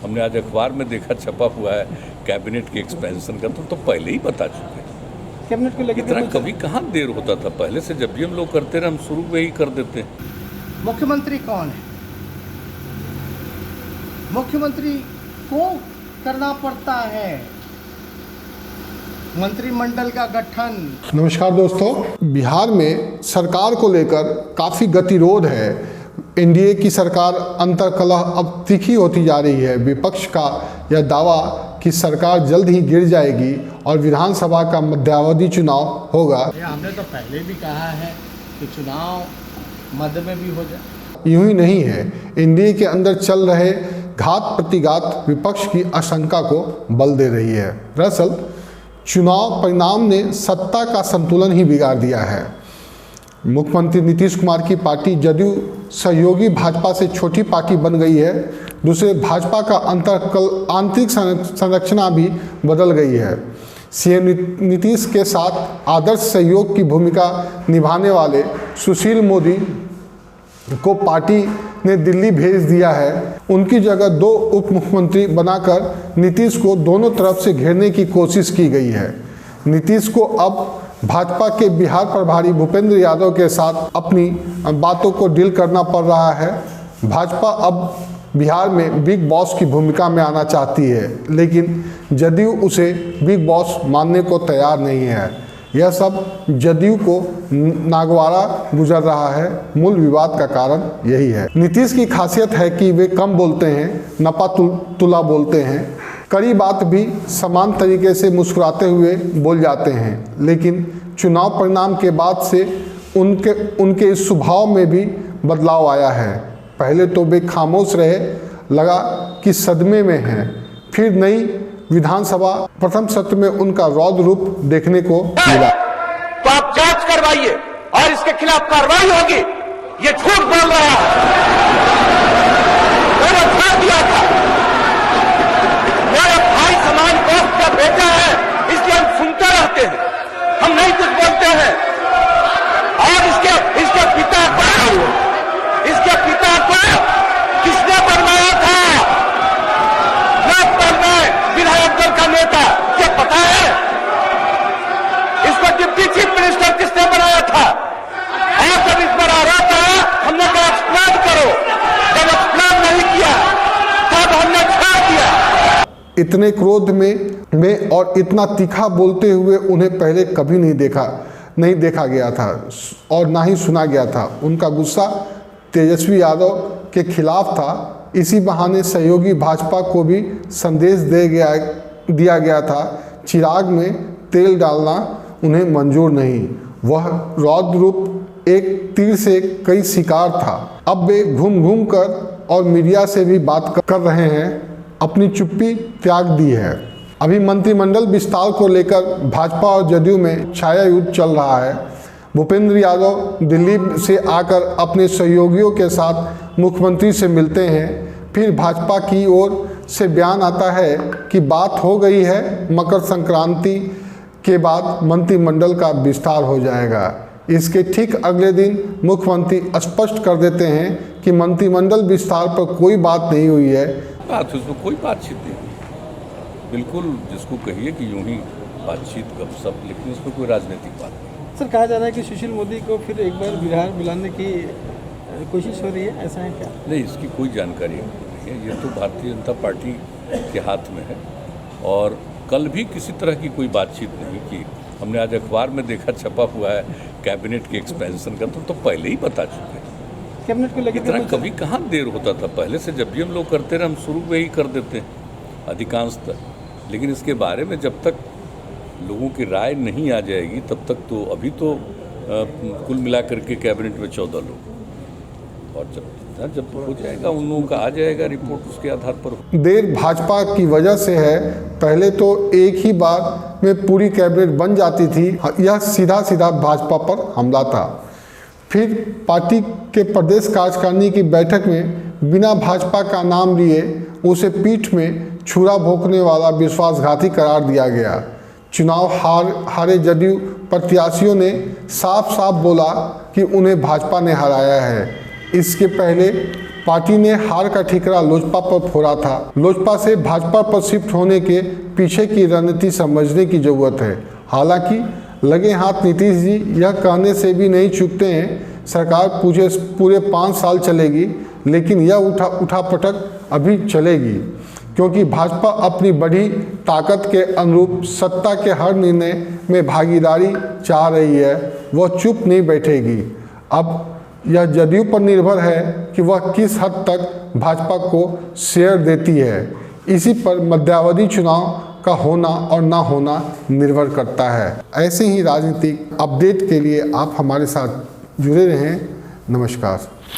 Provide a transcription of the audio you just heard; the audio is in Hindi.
हमने आज अखबार में देखा छपा हुआ है कैबिनेट के एक्सपेंशन का, तो पहले ही बता चुके हैं। कैबिनेट को लेकर इतना कभी कहाँ देर होता था, पहले से जब भी हम लोग करते रहे हम शुरू में ही कर देते हैं। मुख्यमंत्री कौन है? मुख्यमंत्री को करना पड़ता है, मंत्रिमंडल का गठन। नमस्कार दोस्तों, बिहार में सरकार को लेकर काफ़ी गतिरोध है। एनडीए की सरकार अंतर्कलह अब तीखी होती जा रही है। विपक्ष का यह दावा कि सरकार जल्द ही गिर जाएगी और विधानसभा का मध्यावधि चुनाव होगा। हमने तो पहले भी कहा है कि चुनाव मध्य में भी हो जाए। यूं ही नहीं है, एनडीए के अंदर चल रहे घात प्रतिघात विपक्ष की आशंका को बल दे रही है। दरअसल चुनाव परिणाम ने सत्ता का संतुलन ही बिगाड़ दिया है। मुख्यमंत्री नीतीश कुमार की पार्टी जदयू सहयोगी भाजपा से छोटी पार्टी बन गई है। दूसरे भाजपा का आंतरिक संरचना भी बदल गई है। सीएम नीतीश के साथ आदर्श सहयोग की भूमिका निभाने वाले सुशील मोदी को पार्टी ने दिल्ली भेज दिया है। उनकी जगह दो उप मुख्यमंत्री बनाकर नीतीश को दोनों तरफ से घेरने की कोशिश की गई है। नीतीश को अब भाजपा के बिहार प्रभारी भूपेंद्र यादव के साथ अपनी बातों को डील करना पड़ रहा है। भाजपा अब बिहार में बिग बॉस की भूमिका में आना चाहती है, लेकिन जदयू उसे बिग बॉस मानने को तैयार नहीं है। यह सब जदयू को नागवारा गुजर रहा है। मूल विवाद का कारण यही है। नीतीश की खासियत है कि वे कम बोलते हैं, नपा तुला बोलते हैं। कड़ी बात भी समान तरीके से मुस्कुराते हुए बोल जाते हैं, लेकिन चुनाव परिणाम के बाद से उनके इस स्वभाव में भी बदलाव आया है। पहले तो वे खामोश रहे, लगा कि सदमे में हैं। फिर नई विधानसभा प्रथम सत्र में उनका रौद्र रूप देखने को मिला। तो आप जांच करवाइए और इसके खिलाफ कार्रवाई होगी। ये झूठ बोल रहा है, मैंने छोड़ दिया था। मेरे भाई समान दोस्त का बेटा है, इसलिए हम सुनते रहते हैं, हम नहीं कुछ बोलते हैं। और इसके पिता को किसने बनवाया था? विधायक दल का नेता, क्या पता है? इसको डिप्टी चीफ मिनिस्टर किसने बनाया था? और जब इस पर आरोप आया, हमने कहा एक्सप्लेन करो। जब एक्सप्लेन नहीं किया तब हमने छोड़ दिया। इतने क्रोध में और इतना तीखा बोलते हुए उन्हें पहले कभी नहीं देखा गया था और ना ही सुना गया था। उनका गुस्सा तेजस्वी यादव के खिलाफ था। इसी बहाने सहयोगी भाजपा को भी संदेश दिया गया था। चिराग में तेल डालना उन्हें मंजूर नहीं। वह रौद्र रूप एक तीर से कई शिकार था। अब वे घूम कर और मीडिया से भी बात कर रहे हैं, अपनी चुप्पी त्याग दी है। अभी मंत्रिमंडल विस्तार को लेकर भाजपा और जदयू में छाया युद्ध चल रहा है। भूपेंद्र यादव दिल्ली से आकर अपने सहयोगियों के साथ मुख्यमंत्री से मिलते हैं। फिर भाजपा की ओर से बयान आता है कि बात हो गई है, मकर संक्रांति के बाद मंत्रिमंडल का विस्तार हो जाएगा। इसके ठीक अगले दिन मुख्यमंत्री स्पष्ट कर देते हैं कि मंत्रिमंडल विस्तार पर कोई बात नहीं हुई है। उसमें कोई बातचीत नहीं, बिल्कुल जिसको कहिए कि यूं ही बातचीत गपशप, लेकिन इसमें कोई राजनीतिक बात नहीं। सर, कहा जा रहा है कि सुशील मोदी को फिर एक बार बिहार बुलाने की कोशिश हो रही है, ऐसा है क्या? नहीं, इसकी कोई जानकारी नहीं है। ये तो भारतीय जनता पार्टी के हाथ में है और कल भी किसी तरह की कोई बातचीत नहीं की। हमने आज अखबार में देखा छपा हुआ है कैबिनेट के एक्सपेंशन का, तो पहले ही बता चुके हैं। कैबिनेट को लेकर इतना कभी कहाँ देर होता था, पहले से जब भी हम लोग करते रहे हम शुरू में ही कर देते हैं अधिकांशतः। लेकिन इसके बारे में जब तक लोगों की राय नहीं आ जाएगी तब तक तो अभी तो कुल मिलाकर के कैबिनेट में 14 लोग, और जब हो जाएगा उन लोगों का आ जाएगा रिपोर्ट, उसके आधार पर। देर भाजपा की वजह से है। पहले तो एक ही बार में पूरी कैबिनेट बन जाती थी। यह सीधा भाजपा पर हमला था। फिर पार्टी के प्रदेश कार्यकारिणी की बैठक में बिना भाजपा का नाम लिए उसे पीठ में छुरा भोंकने वाला विश्वासघाती करार दिया गया। चुनाव हारे जदयू प्रत्याशियों ने साफ बोला कि उन्हें भाजपा ने हराया है। इसके पहले पार्टी ने हार का ठिकरा लोजपा पर फोड़ा था। लोजपा से भाजपा पर शिफ्ट होने के पीछे की रणनीति समझने की जरूरत है। हालांकि लगे हाथ नीतीश जी यह कहने से भी नहीं चूकते हैं सरकार पूरे 5 साल चलेगी, लेकिन यह उठापटक अभी चलेगी, क्योंकि भाजपा अपनी बढ़ी ताकत के अनुरूप सत्ता के हर निर्णय में भागीदारी चाह रही है। वह चुप नहीं बैठेगी। अब यह जदयू पर निर्भर है कि वह किस हद तक भाजपा को शेयर देती है। इसी पर मध्यावधि चुनाव का होना और ना होना निर्भर करता है। ऐसे ही राजनीतिक अपडेट के लिए आप हमारे साथ जुड़े रहें। नमस्कार।